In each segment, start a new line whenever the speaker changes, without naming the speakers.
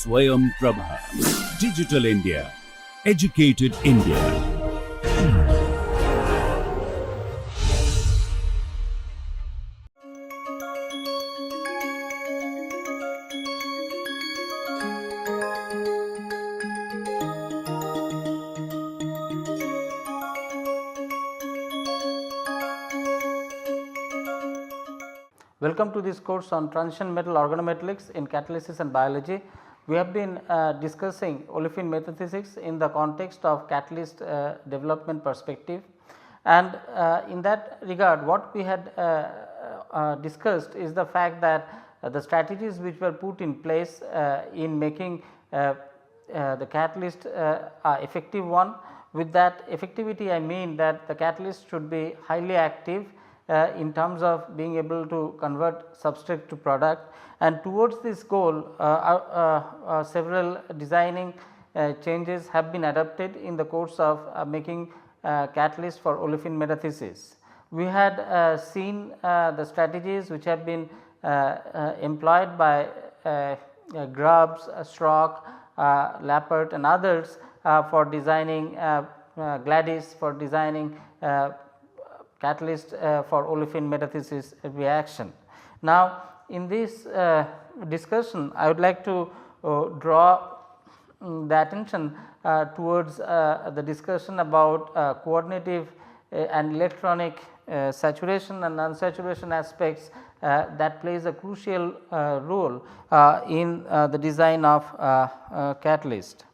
Swayam Prabha. Digital India. Educated India.
Welcome to this course on transition metal organometallics in catalysis and biology. We have been discussing olefin metathesis in the context of catalyst development perspective, and in that regard what we had discussed is the fact that the strategies which were put in place in making the catalyst effective one. With that effectivity I mean that the catalyst should be highly active in terms of being able to convert substrate to product, and towards this goal several designing changes have been adopted in the course of making catalyst for olefin metathesis. We had seen the strategies which have been employed by Grubbs, Strock, Lappert and others for designing Gladys for designing catalyst for olefin metathesis reaction. Now, in this discussion I would like to draw the attention towards the discussion about coordinative and electronic saturation and unsaturation aspects that plays a crucial role in the design of catalyst.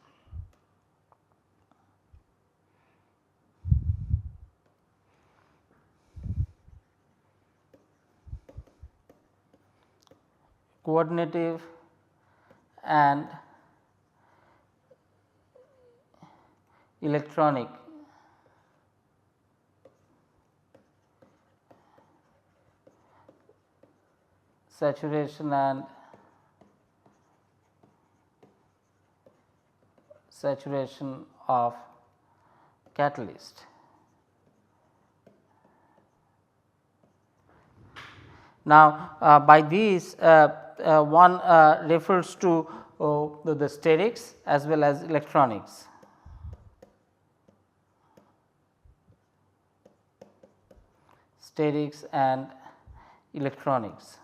Coordinative and electronic saturation and saturation of catalyst. Now, by these one refers to the sterics as well as electronics. Sterics and electronics.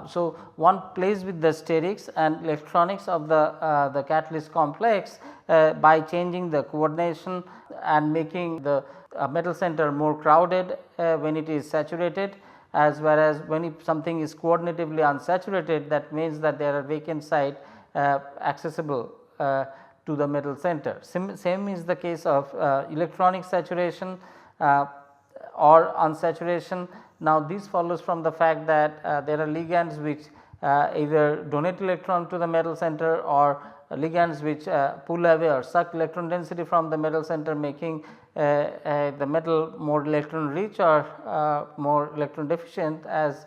So, one plays with the sterics and electronics of the catalyst complex by changing the coordination and making the metal center more crowded when it is saturated, as well as when something is coordinatively unsaturated, that means that there are vacant site accessible to the metal center. Same is the case of electronic saturation or unsaturation. Now, this follows from the fact that there are ligands which either donate electron to the metal center or ligands which pull away or suck electron density from the metal center, making the metal more electron rich or more electron deficient as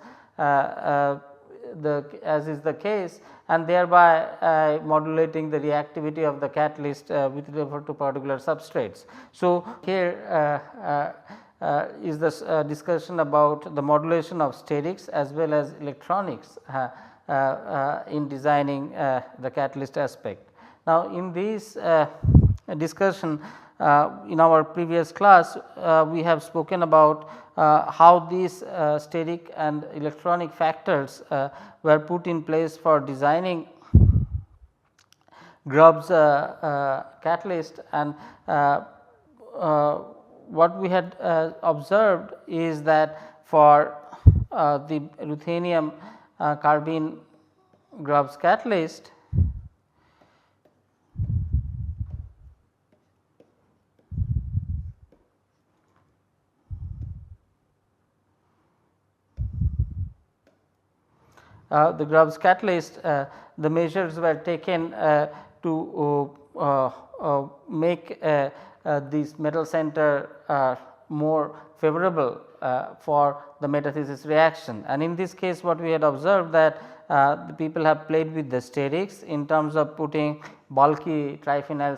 is the case, and thereby modulating the reactivity of the catalyst with regard to particular substrates. So, here is this discussion about the modulation of sterics as well as electronics in designing the catalyst aspect. Now, in this discussion in our previous class we have spoken about how these steric and electronic factors were put in place for designing Grubbs catalyst, and what we had observed is that for the ruthenium carbene Grubbs catalyst, the Grubbs catalyst, the measures were taken to make this metal center more favorable for the metathesis reaction. And in this case what we had observed that the people have played with the sterics in terms of putting bulky triphenyl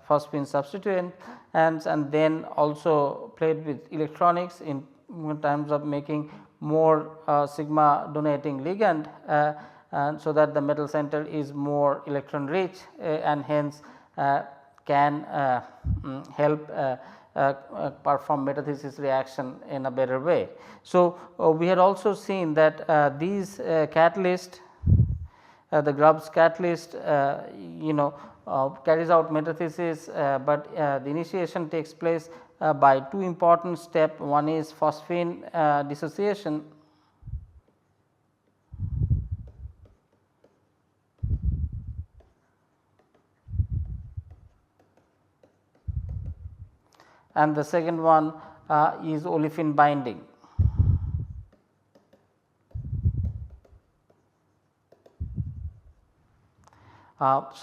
phosphine substituent and then also played with electronics in terms of making more sigma donating ligand and so that the metal center is more electron rich and hence can help perform metathesis reaction in a better way. So, we had also seen that these catalyst, the Grubbs catalyst carries out metathesis, but the initiation takes place by two important steps. One is phosphine dissociation, and the second one is olefin binding. What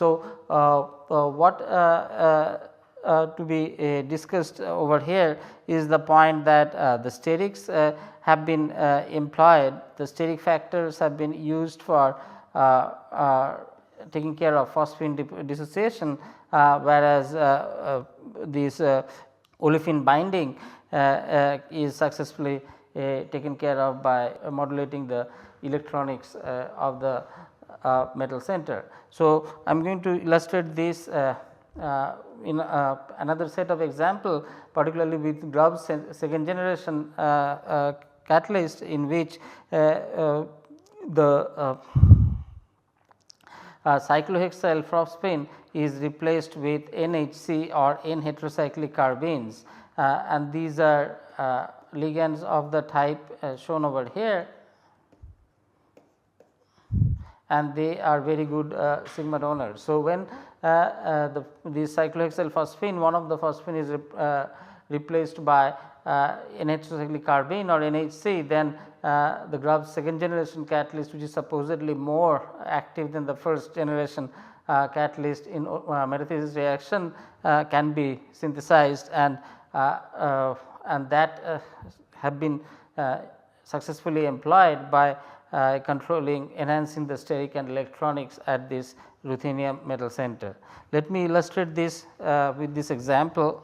to be discussed over here is the point that the sterics have been employed, the steric factors have been used for taking care of phosphine dissociation, whereas this olefin binding is successfully taken care of by modulating the electronics of the metal center. So, I am going to illustrate this in another set of example, particularly with Grubbs second generation catalyst, in which the cyclohexyl phosphine is replaced with NHC or N heterocyclic carbenes, and these are ligands of the type shown over here, and they are very good sigma donors. So, when this cyclohexyl phosphine, one of the phosphine is replaced by N heterocyclic carbene or NHC, then the Grubbs second generation catalyst, which is supposedly more active than the first generation catalyst in metathesis reaction, can be synthesized, and that have been successfully employed by enhancing the steric and electronics at this ruthenium metal center. Let me illustrate this with this example.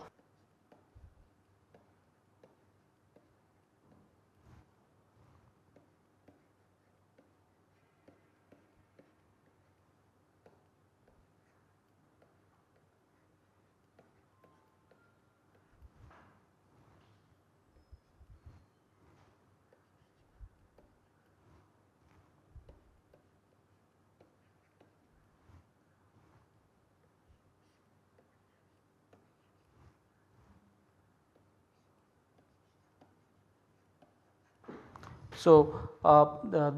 So,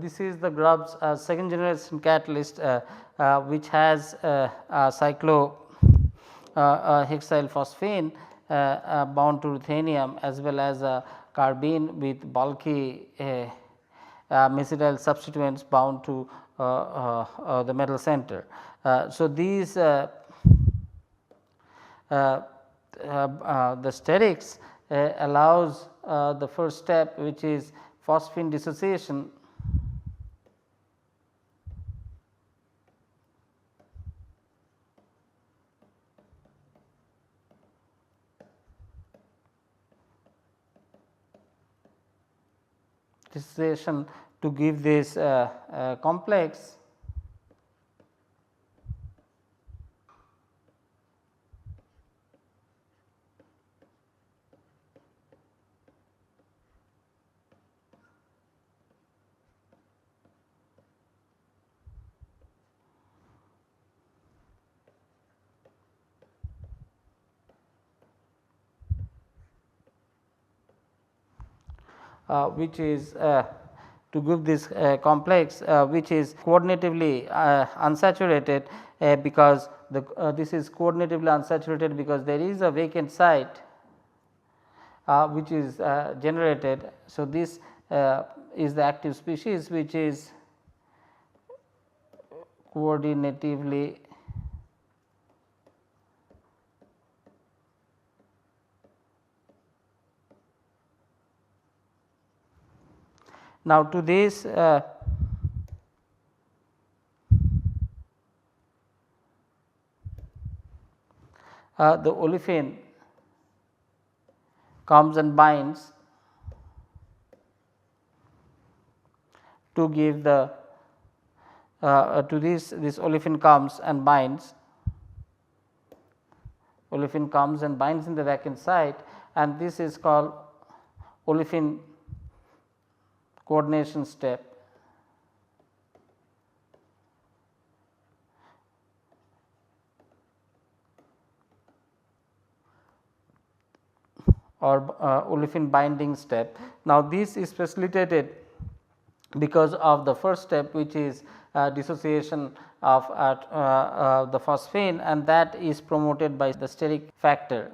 this is the Grubbs second generation catalyst, which has cyclohexyl phosphine bound to ruthenium, as well as a carbene with bulky mesyryl substituents bound to the metal center. So, these the sterics allows the first step, which is phosphine dissociation, to give this complex, which is to give this complex, which is coordinatively unsaturated, because this is coordinatively unsaturated because there is a vacant site which is generated. So, this is the active species, which is coordinatively now to this the olefin comes and binds to give the to this olefin comes and binds, olefin comes and binds in the vacant site, and this is called olefin coordination step. Or olefin binding step. Now, this is facilitated because of the first step, which is dissociation of the phosphine, and that is promoted by the steric factor,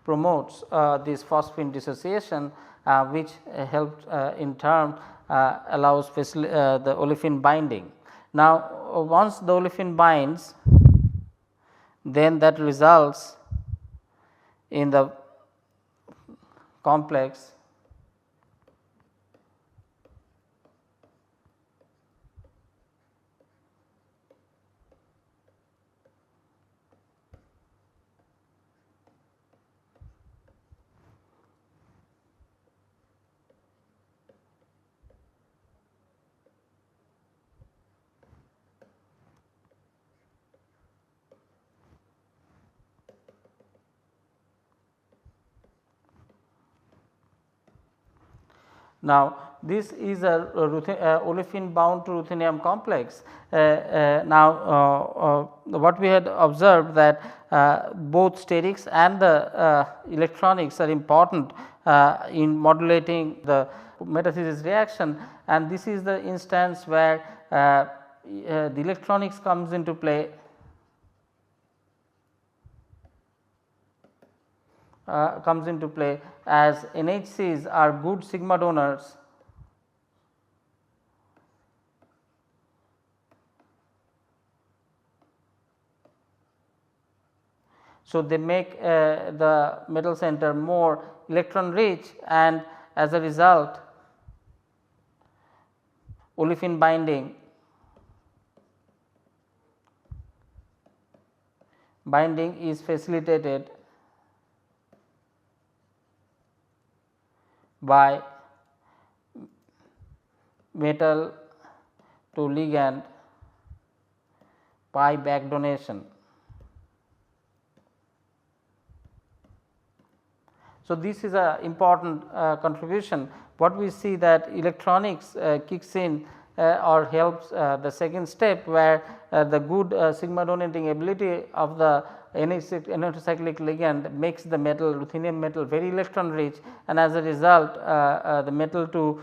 promotes this phosphine dissociation, which helps in turn allows the olefin binding. Now, once the olefin binds, then that results in the complex Now, this is a olefin bound to ruthenium complex. Now, what we had observed that both sterics and the electronics are important in modulating the metathesis reaction, and this is the instance where the electronics comes into play. As NHCs are good sigma donors, so they make the metal center more electron rich, and as a result olefin binding is facilitated by metal to ligand pi back donation. So, this is a important contribution. What we see that electronics kicks in or helps the second step, where the good sigma donating ability of the N-cyclic ligand makes the metal, ruthenium metal, very electron rich, and as a result the metal to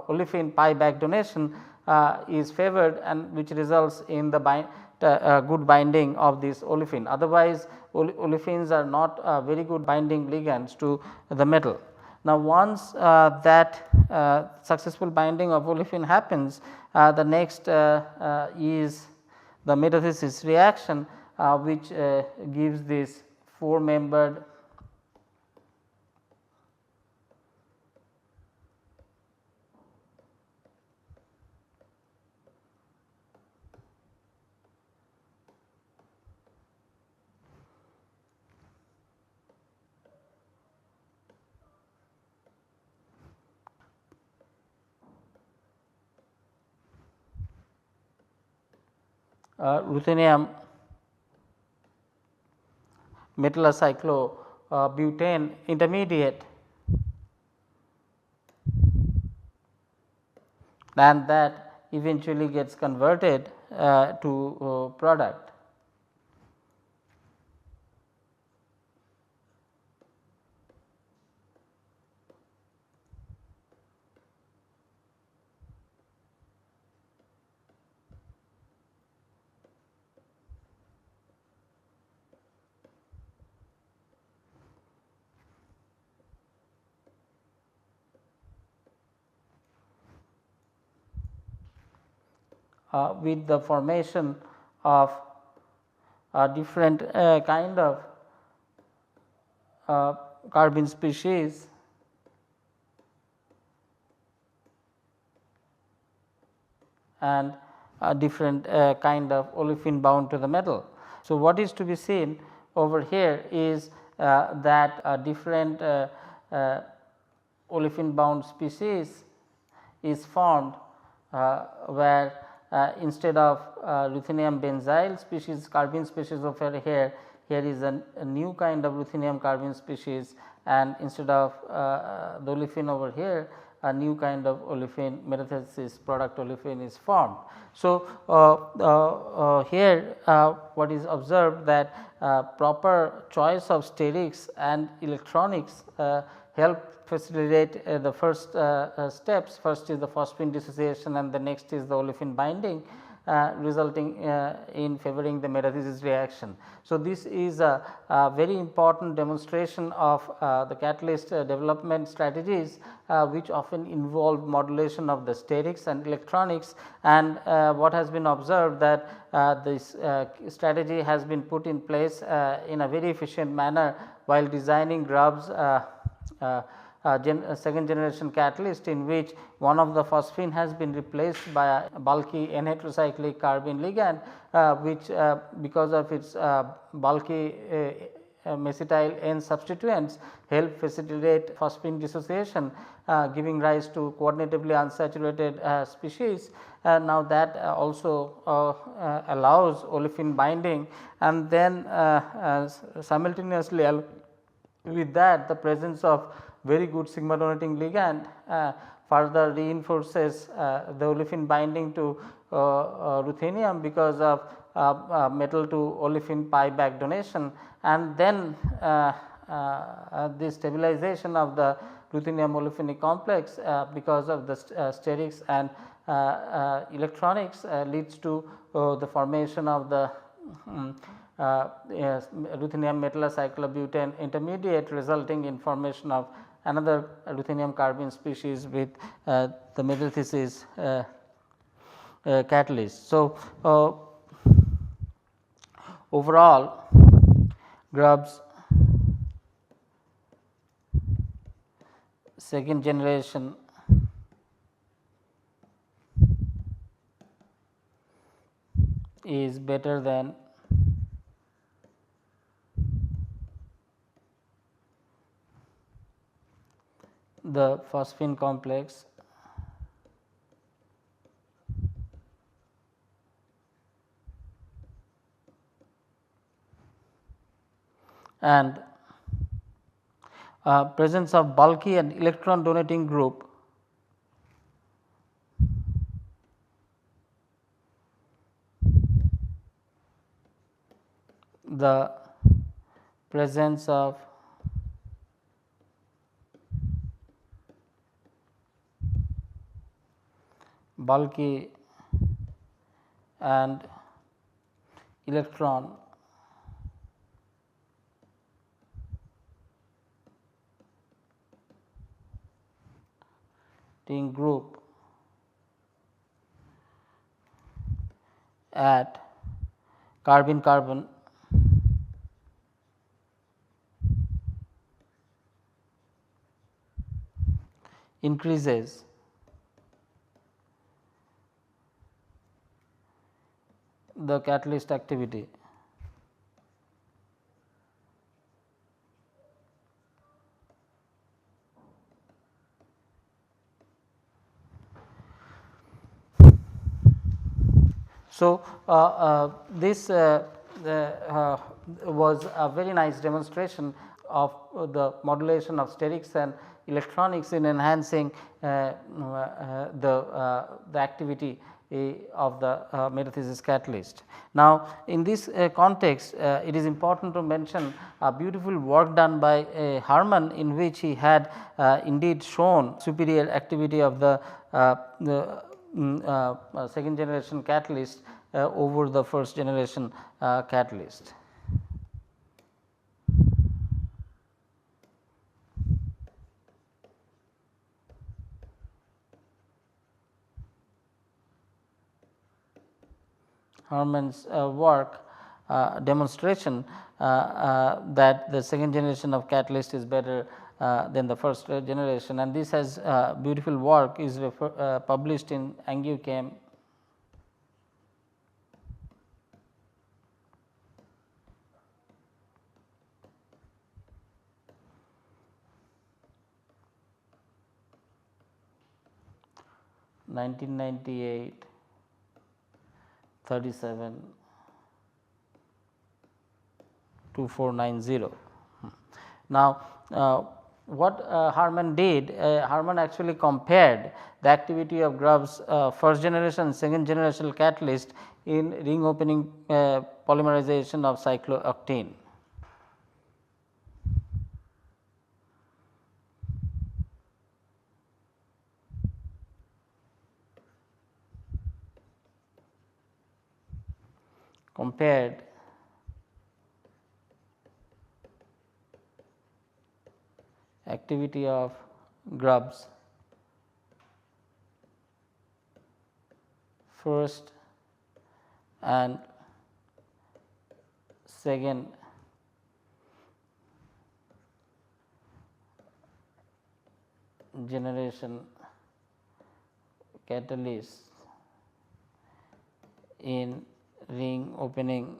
olefin pi back donation is favored, and which results in the good binding of this olefin. Otherwise, olefins are not very good binding ligands to the metal. Now, once that successful binding of olefin happens, the next is the metathesis reaction, which gives this 4-membered ruthenium metallocyclobutane intermediate, and that eventually gets converted to product. With the formation of different kind of carbene species and different kind of olefin bound to the metal. So, what is to be seen over here is that different olefin bound species is formed, where instead of ruthenium benzyl species carbene species over here, here is a new kind of ruthenium carbene species, and instead of the olefin over here, a new kind of olefin metathesis product olefin is formed. So, here what is observed that proper choice of sterics and electronics help facilitate the first steps. First is the phosphine dissociation and the next is the olefin binding, resulting in favoring the metathesis reaction. So, this is a very important demonstration of the catalyst development strategies, which often involve modulation of the sterics and electronics, and what has been observed that this strategy has been put in place in a very efficient manner while designing Grubb's second generation catalyst, in which one of the phosphine has been replaced by a bulky N heterocyclic carbene ligand, which because of its bulky mesitile N substituents help facilitate phosphine dissociation, giving rise to coordinatively unsaturated species. Now, that also allows olefin binding, and then simultaneously with that the presence of very good sigma donating ligand further reinforces the olefin binding to ruthenium because of metal to olefin pi back donation, and then the stabilization of the ruthenium olefinic complex because of the sterics and electronics leads to the formation of the ruthenium metallocyclobutane intermediate, resulting in formation of another ruthenium carbene species with the metathesis catalyst. So, overall Grubb's second generation is better than the phosphine complex and presence of bulky and electron donating group the presence of bulky and electron group at carbene carbon increases the catalyst activity. So, this was a very nice demonstration of the modulation of sterics and electronics in enhancing the activity of the metathesis catalyst. Now, in this context, it is important to mention a beautiful work done by Harman, in which he had indeed shown superior activity of the second generation catalyst over the first generation catalyst. Harman's work demonstration that the second generation of catalyst is better than the first generation, and this has beautiful work is published in Angiochem. 1998 37 2490. Now, what Harman did, Harman actually compared the activity of Grubb's first generation and second generation catalyst in ring opening polymerization of cyclooctane. Compared activity of Grubb's first and second generation catalyst in ring opening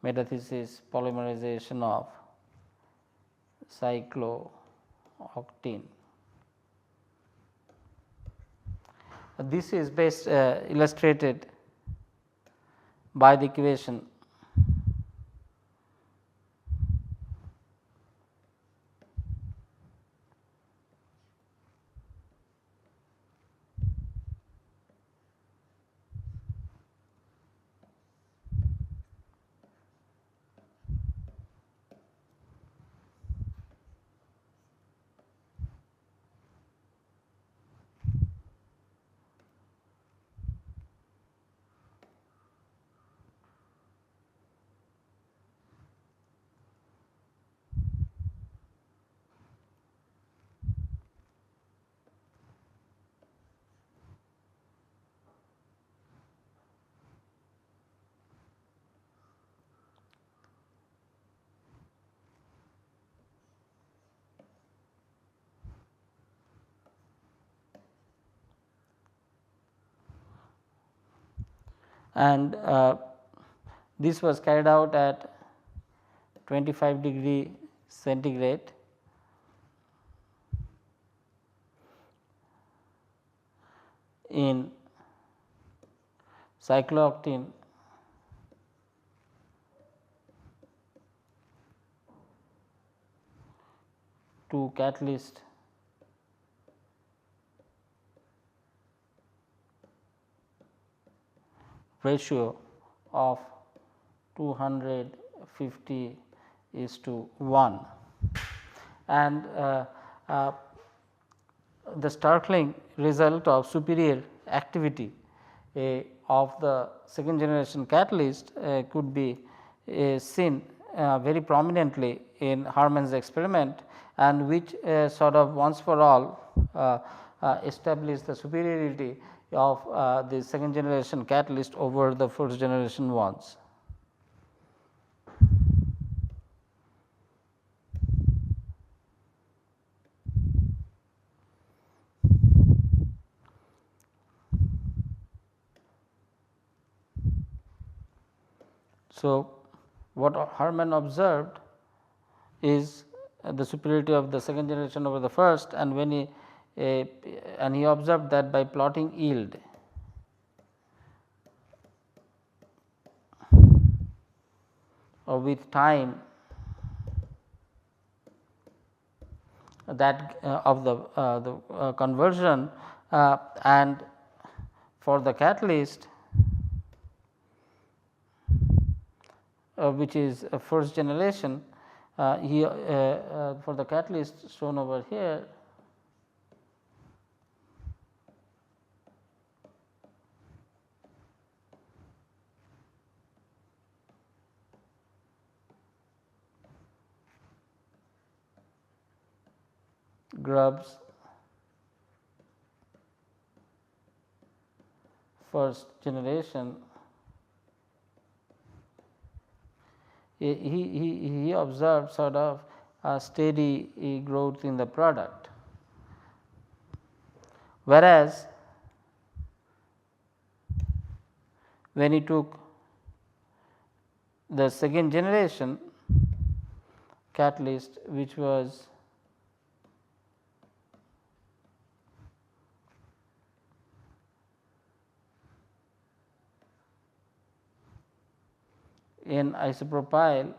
metathesis polymerization of cyclooctane. This is best illustrated by the equation and this was carried out at 25° centigrade in cyclooctane to catalyst ratio of 250:1, and the startling result of superior activity of the second generation catalyst could be seen very prominently in Harman's experiment, and which sort of once for all established the superiority of the second generation catalyst over the first generation ones. So, what Harman observed is the superiority of the second generation over the first, and when he observed that by plotting yield with time that of the conversion and for the catalyst which is a first generation, for the catalyst shown over here, Grubb's first generation, he observed sort of a steady growth in the product, whereas when he took the second generation catalyst, which was N isopropyl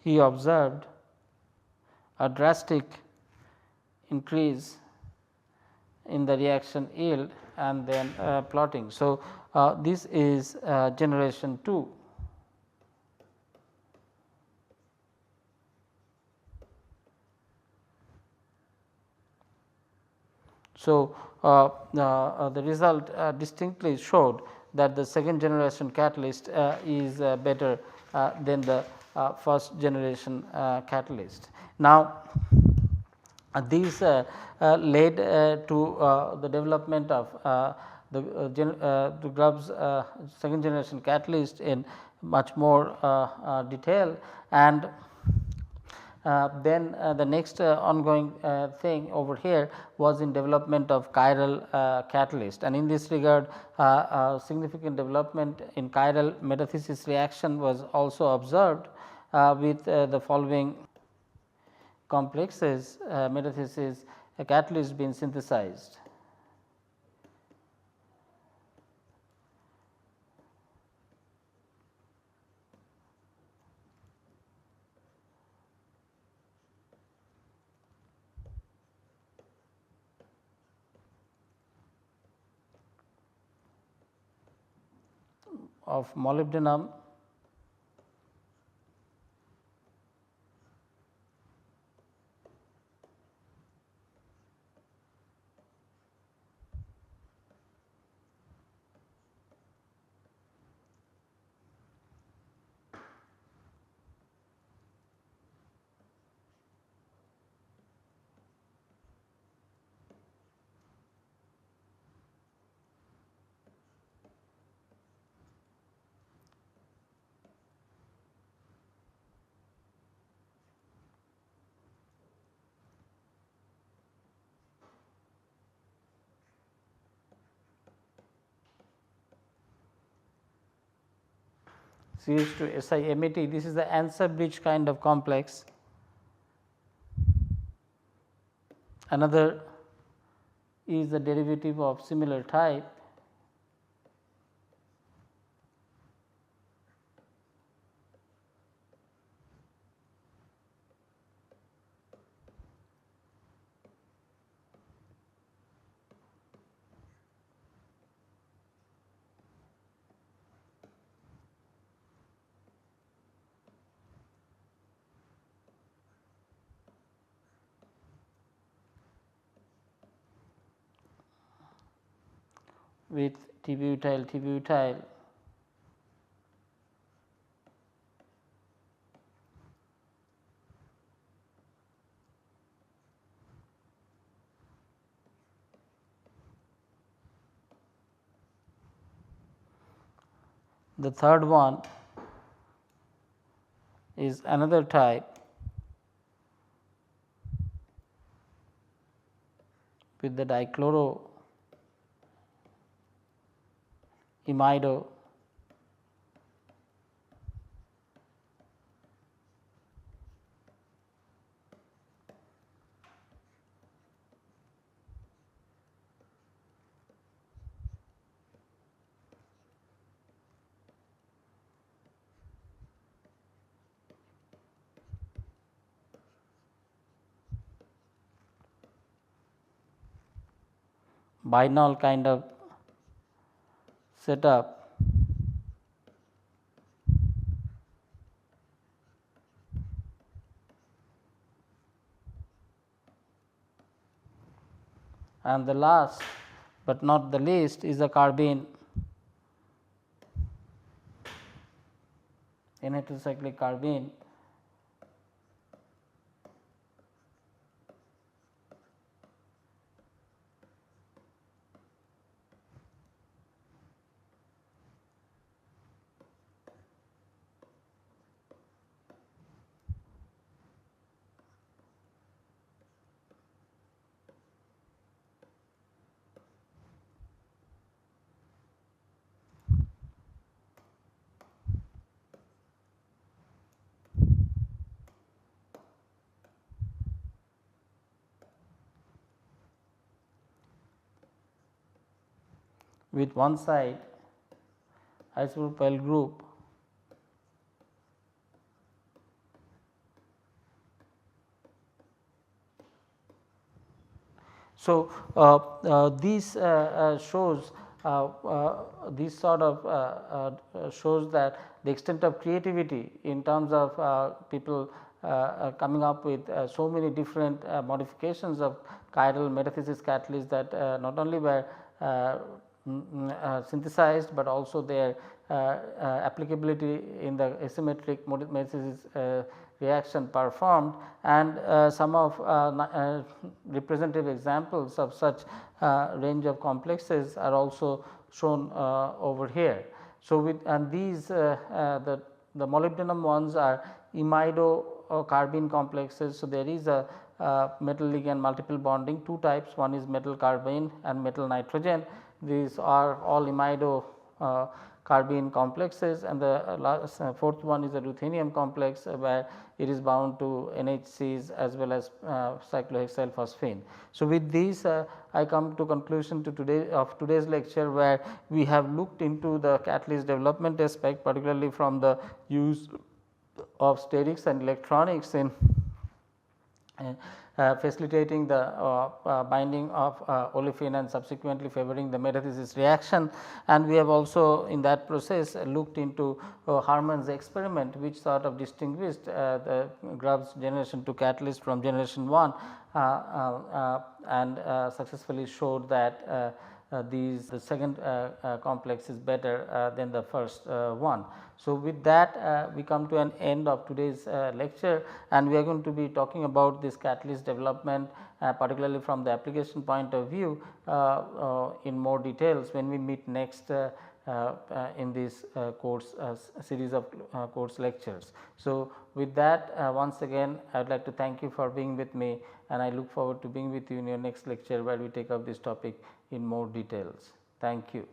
he observed a drastic increase in the reaction yield and then plotting. So, this is generation 2. So, the result distinctly showed that the second generation catalyst is better than the first generation catalyst. Now, these led to the development of the Grubbs second generation catalyst in much more detail, and then the next ongoing thing over here was in development of chiral catalyst, and in this regard significant development in chiral metathesis reaction was also observed with the following complexes metathesis catalyst being synthesized. Of molybdenum, CH to SiMet. This is the answer bridge kind of complex. Another is the derivative of similar type. With T-butyl. The third one is another type with the dichloro imido binol kind of setup. And the last but not the least is the carbene, N-heterocyclic carbene. with one side isopropyl group So, these shows this sort of shows that the extent of creativity in terms of people coming up with so many different modifications of chiral metathesis catalysts that not only were synthesized, but also their applicability in the asymmetric metathesis reaction performed, and some of representative examples of such range of complexes are also shown over here. So, with and these the molybdenum ones are imido carbene complexes. So, there is a metal ligand multiple bonding, two types, one is metal carbene and metal nitrogen. These are all imido carbene complexes, and the last fourth one is a ruthenium complex where it is bound to NHCs as well as cyclohexyl phosphine. So, with these I come to conclusion to today's lecture, where we have looked into the catalyst development aspect, particularly from the use of sterics and electronics in facilitating the binding of olefin and subsequently favoring the metathesis reaction. And we have also in that process looked into Harman's experiment, which sort of distinguished the Grubbs generation 2 catalyst from generation 1 and successfully showed that the second complex is better than the first one. So, with that we come to an end of today's lecture, and we are going to be talking about this catalyst development particularly from the application point of view in more details when we meet next in this course series of course lectures. So, with that once again I would like to thank you for being with me, and I look forward to being with you in your next lecture, where we take up this topic in more details. Thank you.